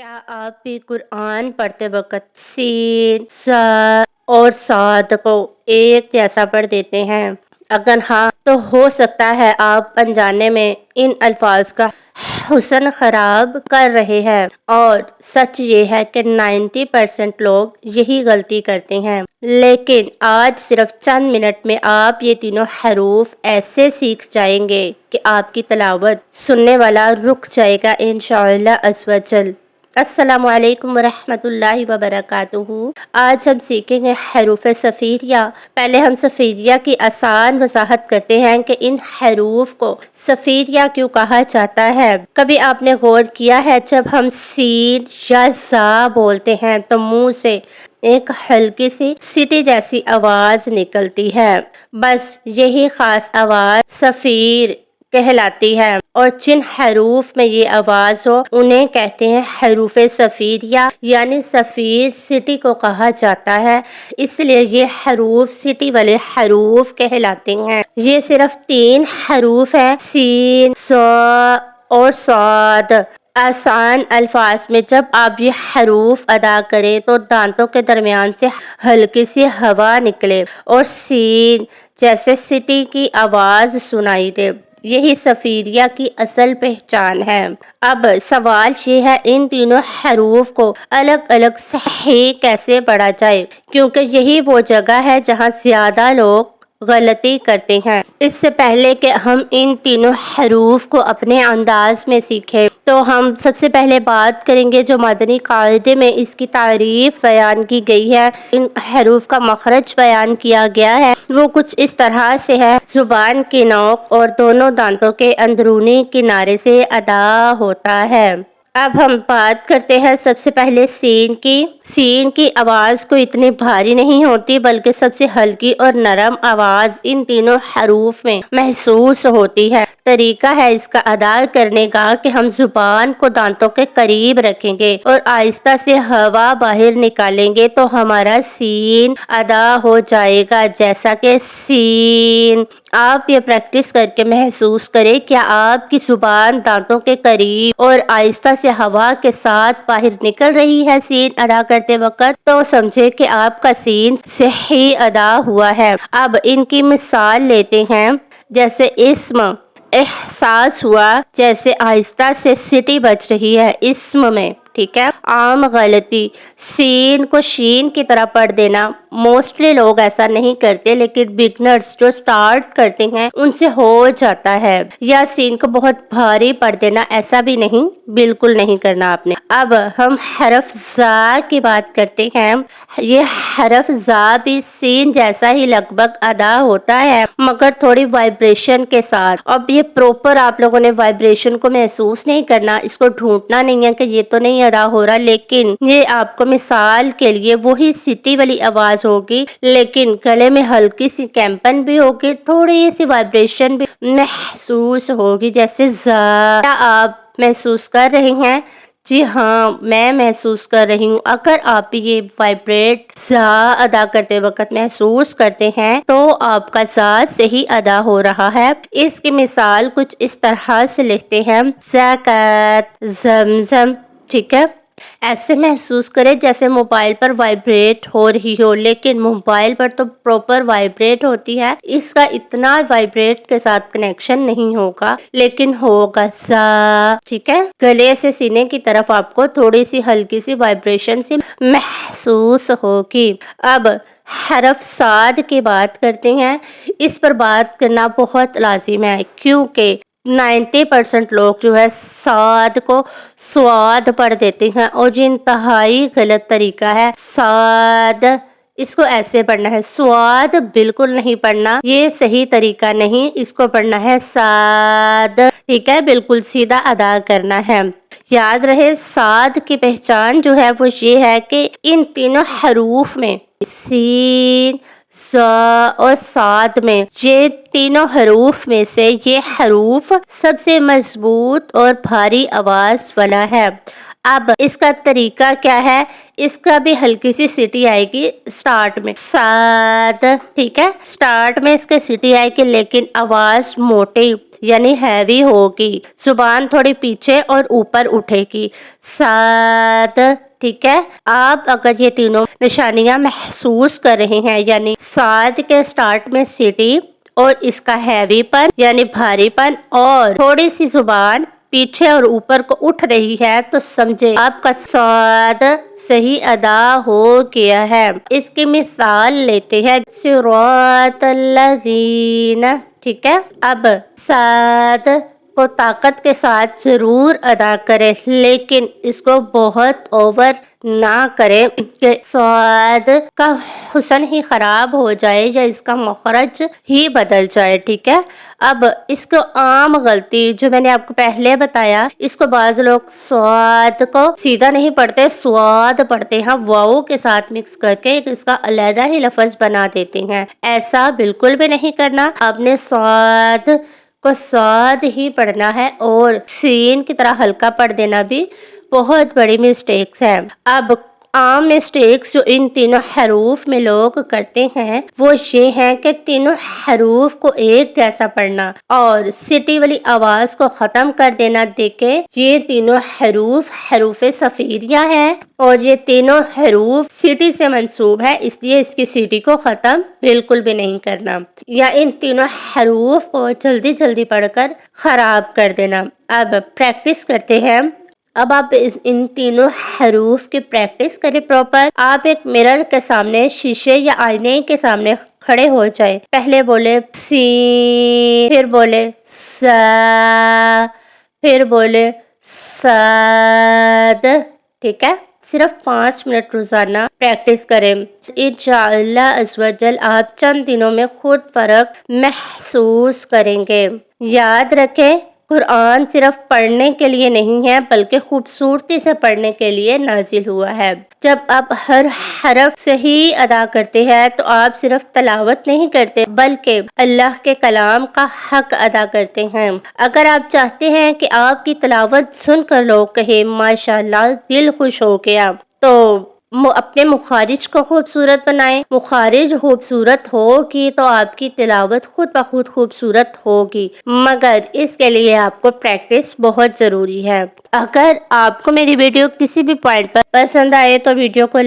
क्या आप भी कुरान पढ़ते वक़्त सीन, ज़ा और साद को एक जैसा पढ़ देते हैं? अगर हाँ, तो हो सकता है आप अनजाने में इन अल्फाज का हुस्न ख़राब कर रहे हैं। और सच ये है कि 90% लोग यही गलती करते हैं। लेकिन आज सिर्फ चंद मिनट में आप ये तीनों हरूफ ऐसे सीख जाएंगे कि आपकी तिलावत सुनने वाला रुक जाएगा इंशाअल्लाह अज़्ज़ व जल। अस्सलामु अलैकुम वरहमतुल्लाहि वबरकातुहू। आज हम सीखेंगे हरूफ सफ़ीरिया। पहले हम सफ़ीरिया की आसान वजाहत करते हैं कि इन हरूफ को सफ़ीरिया क्यों कहा जाता है। कभी आपने गौर किया है जब हम सीन या ज़ा बोलते हैं तो मुंह से एक हल्की सी सीटी जैसी आवाज निकलती है। बस यही खास आवाज सफ़ीर कहलाती है। और जिन हरूफ में ये आवाज हो उन्हें कहते हैं हरूफ सफ़ीरिया, यानी सफ़ीर सिटी को कहा जाता है। इसलिए ये हरूफ सिटी वाले हरूफ कहलाते हैं। ये सिर्फ 3 हरूफ हैं, सीन, सा और साद। आसान अल्फाज में जब आप ये हरूफ अदा करें तो दांतों के दरमियान से हल्की सी हवा निकले और सीन जैसे सिटी की आवाज सुनाई दे। यही सफ़ीरिया की असल पहचान है। अब सवाल ये है, इन तीनों हरूफ को अलग अलग सही कैसे पढ़ा जाए, क्योंकि यही वो जगह है जहाँ ज्यादा लोग गलती करते हैं। इससे पहले कि हम इन तीनों हरूफ को अपने अंदाज में सीखें तो हम सबसे पहले बात करेंगे जो मदनी कायदे में इसकी तारीफ बयान की गई है, इन हरूफ का मखरज बयान किया गया है। वो कुछ इस तरह से है, जुबान की नोक और दोनों दांतों के अंदरूनी किनारे से अदा होता है। अब हम बात करते हैं सबसे पहले सीन की। सीन की आवाज़ को इतनी भारी नहीं होती बल्कि सबसे हल्की और नरम आवाज़ इन तीनों हरूफ में महसूस होती है। तरीका है इसका अदा करने का कि हम जुबान को दांतों के करीब रखेंगे और आहिस्ता से हवा बाहर निकालेंगे तो हमारा सीन अदा हो जाएगा, जैसा कि सीन। आप ये प्रैक्टिस करके महसूस करें क्या आपकी जुबान दांतों के करीब और आहिस्ता से हवा के साथ बाहर निकल रही है सीन अदा करते वक्त, तो समझे कि आपका सीन सही अदा हुआ है। अब इनकी मिसाल लेते हैं। जैसे इस्म, एहसास हुआ जैसे आहिस्ता से सिटी बज रही है इस्म में, ठीक है। आम गलती, सीन को शीन की तरह पढ़ देना। मोस्टली लोग ऐसा नहीं करते, लेकिन बिगनर्स जो स्टार्ट करते हैं उनसे हो जाता है। या सीन को बहुत भारी पढ़ देना, ऐसा भी नहीं, बिल्कुल नहीं करना आपने। अब हम हरफ ज़ा की बात करते हैं। ये हरफ ज़ा भी सीन जैसा ही लगभग अदा होता है, मगर थोड़ी वाइब्रेशन के साथ। अब ये प्रॉपर आप लोगों ने वाइब्रेशन को महसूस नहीं करना, इसको ढूंढना नहीं है कि ये तो नहीं अदा हो रहा, लेकिन ये आपको मिसाल के लिए वही सिटी वाली आवाज होगी, लेकिन गले में हल्की सी कैंपन भी होगी, थोड़ी सी वाइब्रेशन भी महसूस होगी, जैसे ज़ा। क्या आप महसूस कर रहे हैं? जी हाँ, मैं महसूस कर रही हूँ। अगर आप ये वाइब्रेट ज़ा अदा करते वक्त महसूस करते हैं तो आपका ज़ा सही अदा हो रहा है। इसकी मिसाल कुछ इस तरह से लिखते हैं, ज़कात, ज़मज़म, ठीक है। ऐसे महसूस करें जैसे मोबाइल पर वाइब्रेट हो रही हो, लेकिन मोबाइल पर तो प्रॉपर वाइब्रेट होती है, इसका इतना वाइब्रेट के साथ कनेक्शन नहीं होगा, लेकिन होगा सा, ठीक है। गले से सीने की तरफ आपको थोड़ी सी हल्की सी वाइब्रेशन से महसूस होगी। अब हरफ साद की बात करते हैं। इस पर बात करना बहुत लाजिम है, क्योंकि 90% लोग जो है साद को स्वाद पढ़ देते हैं और ये इंतहाई गलत तरीका है। साद, इसको ऐसे पढ़ना है, स्वाद बिल्कुल नहीं पढ़ना, ये सही तरीका नहीं, इसको पढ़ना है साद, ठीक है। बिल्कुल सीधा अदा करना है। याद रहे, साद की पहचान जो है वो ये है कि इन तीनों हरूफ में, सीन, सा और साद में, ये तीनों हरूफ में से ये हरूफ सबसे मजबूत और भारी आवाज वाला है। अब इसका तरीका क्या है? इसका भी हल्की सी सीटी आएगी स्टार्ट में, साद, ठीक है। स्टार्ट में इसके सीटी आएगी, लेकिन आवाज मोटी یعنی ہیوی ہوگی، زبان تھوڑی پیچھے اور اوپر اٹھے گی، صاد، ٹھیک ہے۔ آپ اگر یہ تینوں نشانیاں محسوس کر رہے ہیں، یعنی صاد کے سٹارٹ میں سٹی اور اس کا ہیوی پن یعنی بھاری پن اور تھوڑی سی زبان پیچھے اور اوپر کو اٹھ رہی ہے، تو سمجھے آپ کا صاد صحیح ادا ہو گیا ہے۔ اس کی مثال لیتے ہیں، صراط الذین، ٹھیک ہے۔ اب صاد کو طاقت کے ساتھ ضرور ادا کرے، لیکن اس کو بہت اوور نہ کرے کہ صاد کا حسن ہی خراب ہو جائے یا اس کا مخرج ہی بدل جائے، ٹھیک ہے۔ اب اس کو عام غلطی جو میں نے آپ کو پہلے بتایا، اس کو بعض لوگ صاد کو سیدھا نہیں پڑھتے، سواد پڑھتے ہیں، واو کے ساتھ مکس کر کے اس کا علیحدہ ہی لفظ بنا دیتے ہیں۔ ایسا بالکل بھی نہیں کرنا، آپ نے صاد کو صاد ہی پڑھنا ہے، اور سین کی طرح ہلکا پڑھ دینا بھی بہت بڑی مسٹیکس ہے۔ اب عام مسٹیکس جو ان تینوں حروف میں لوگ کرتے ہیں وہ یہ ہے کہ تینوں حروف کو ایک جیسا پڑھنا اور سٹی والی آواز کو ختم کر دینا۔ دیکھیں یہ تینوں حروف حروف صفیریہ ہے اور یہ تینوں حروف سٹی سے منسوب ہے، اس لیے اس کی سٹی کو ختم بالکل بھی نہیں کرنا، یا ان تینوں حروف کو جلدی جلدی پڑھ کر خراب کر دینا۔ اب پریکٹس کرتے ہیں۔ اب آپ ان تینوں حروف کی پریکٹس کریں پراپر۔ آپ ایک مرر کے سامنے، شیشے یا آئینے کے سامنے کھڑے ہو جائیں۔ پہلے بولے سین، پھر بولے سا، پھر بولے صاد، ٹھیک ہے۔ صرف 5 منٹ روزانہ پریکٹس کریں، انشاءاللہ عز و جل آپ چند دنوں میں خود فرق محسوس کریں گے۔ یاد رکھیں، قرآن صرف پڑھنے کے لیے نہیں ہے بلکہ خوبصورتی سے پڑھنے کے لیے نازل ہوا ہے۔ جب آپ ہر حرف صحیح ادا کرتے ہیں تو آپ صرف تلاوت نہیں کرتے بلکہ اللہ کے کلام کا حق ادا کرتے ہیں۔ اگر آپ چاہتے ہیں کہ آپ کی تلاوت سن کر لوگ کہیں ماشاءاللہ دل خوش ہو گیا، تو اپنے مخارج کو خوبصورت بنائیں۔ مخارج خوبصورت ہوگی تو آپ کی تلاوت خود بخود خوبصورت ہوگی، مگر اس کے لیے آپ کو پریکٹس بہت ضروری ہے۔ اگر آپ کو میری ویڈیو کسی بھی پوائنٹ پر پسند آئے تو ویڈیو کو